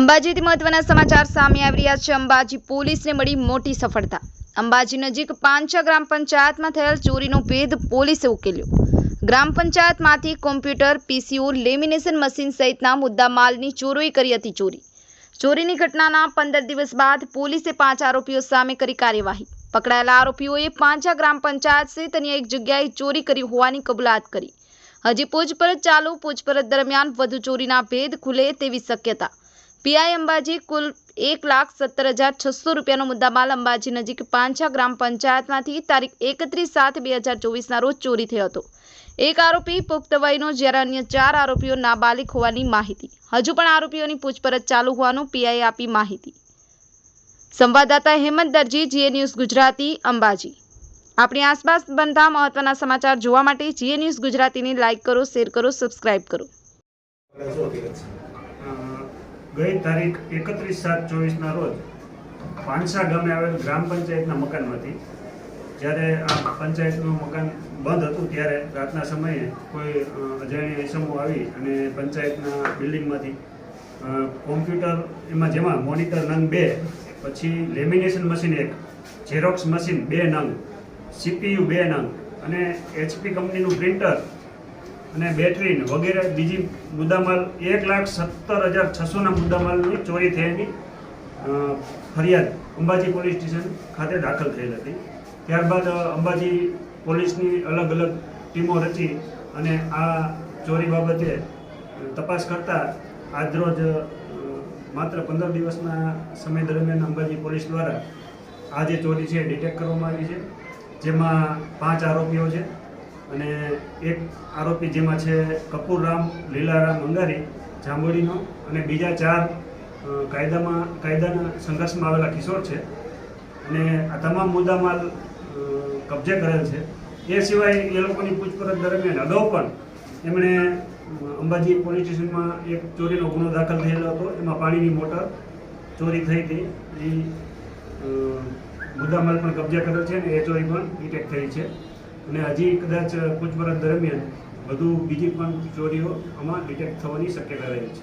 અંબાજીથી મહત્વના સમાચાર સામે આવી રહ્યા છે। અંબાજી પોલીસને મળી મોટી સફળતા। અંબાજી નજીક પાંચા ગ્રામ પંચાયતમાં થયેલ ચોરીનો ભેદ પોલીસે ઉકેલ્યો। ગ્રામ પંચાયતમાંથી કોમ્પ્યુટર, પીસીઓ, લેમિનેશન મશીન સહિતના મુદ્દામાલની ચોરી કરી હતી। ચોરીની ઘટનાના 15 દિવસ બાદ પોલીસે 5 આરોપીઓ સામે કરી કાર્યવાહી। પકડાયેલા આરોપીઓએ પાંચા ગ્રામ પંચાયત સહિત અન્ય એક જગ્યાએ ચોરી કરી હોવાની કબૂલાત કરી। હજી પૂછપરછ ચાલુ। પૂછપરછ દરમિયાન વધુ ચોરીના ભેદ ખુલે તેવી શક્યતા। પીઆઈ અંબાજી કુલ 1,17,600 રૂપિયાનો મુદ્દામાલ અંબાજી નજીક પાંચા ગ્રામ પંચાયતમાંથી તારીખ 31/7/2024ના રોજ ચોરી થયો હતો। એક આરોપી પુખ્ત વયનો જ્યારે અન્ય 4 આરોપીઓ નાબાલિગ હોવાની માહિતી। હજુ પણ આરોપીઓની પૂછપરછ ચાલુ હોવાનું પીઆઈ આપી માહિતી। સંવાદદાતા હેમંત દરજી, જીએ ન્યૂઝ ગુજરાતી, અંબાજી। આપણી આસપાસ બનતા મહત્વના સમાચાર જોવા માટે જીએ ન્યૂઝ ગુજરાતીને લાઇક કરો, શેર કરો, સબસ્ક્રાઇબ કરો। ગઈ તારીખ 31/7/24ના રોજ પાંચા ગામે આવેલ ગ્રામ પંચાયતના મકાનમાંથી જ્યારે આ પંચાયતનું મકાન બંધ હતું ત્યારે રાતના સમયે કોઈ અજાણ્યા ઇસમો આવી અને પંચાયતના બિલ્ડિંગમાંથી કોમ્પ્યુટર જેમાં મોનિટર નંગ 2, પછી લેમિનેશન મશીન 1, ઝેરોક્સ મશીન 2 નંગ, સીપીયુ 2 નંગ અને HP કંપનીનું પ્રિન્ટર અને બેટરી વગેરે બીજી મુદ્દામાલ 1,17,600ના મુદ્દામાલની ચોરી થયાની ફરિયાદ અંબાજી પોલીસ સ્ટેશન ખાતે દાખલ થયેલ હતી। ત્યારબાદ અંબાજી પોલીસની અલગ અલગ ટીમો રચી અને આ ચોરી બાબતે તપાસ કરતા આજરોજ માત્ર 15 દિવસના સમય દરમિયાન અંબાજી પોલીસ દ્વારા આ જે ચોરી છે ડિટેક્ટ કરવામાં આવી છે, જેમાં 5 આરોપીઓ છે અને એક આરોપી જેમાં છે કપૂરરામ લીલારામ અંગારી જાંબુડીનો અને બીજા 4 કાયદાના સંઘર્ષમાં આવેલા કિશોર છે અને આ તમામ મુદ્દામાલ કબજે કરેલ છે। એ સિવાય એ લોકોની પૂછપરછ દરમિયાન અગાઉ પણ એમણે અંબાજી પોલીસ સ્ટેશનમાં એક ચોરીનો ગુનો દાખલ થયેલો હતો। એમાં પાણીની મોટર ચોરી થઈ હતી, એ મુદ્દામાલ પણ કબજે કરેલ છે અને એ ચોરી પણ ડિટેક્ટ થઈ છે અને હજી કદાચ પૂછપરછ દરમિયાન વધુ બીજી પણ ચોરીઓ આમાં ડિટેક્ટ થવાની શક્યતા રહે છે।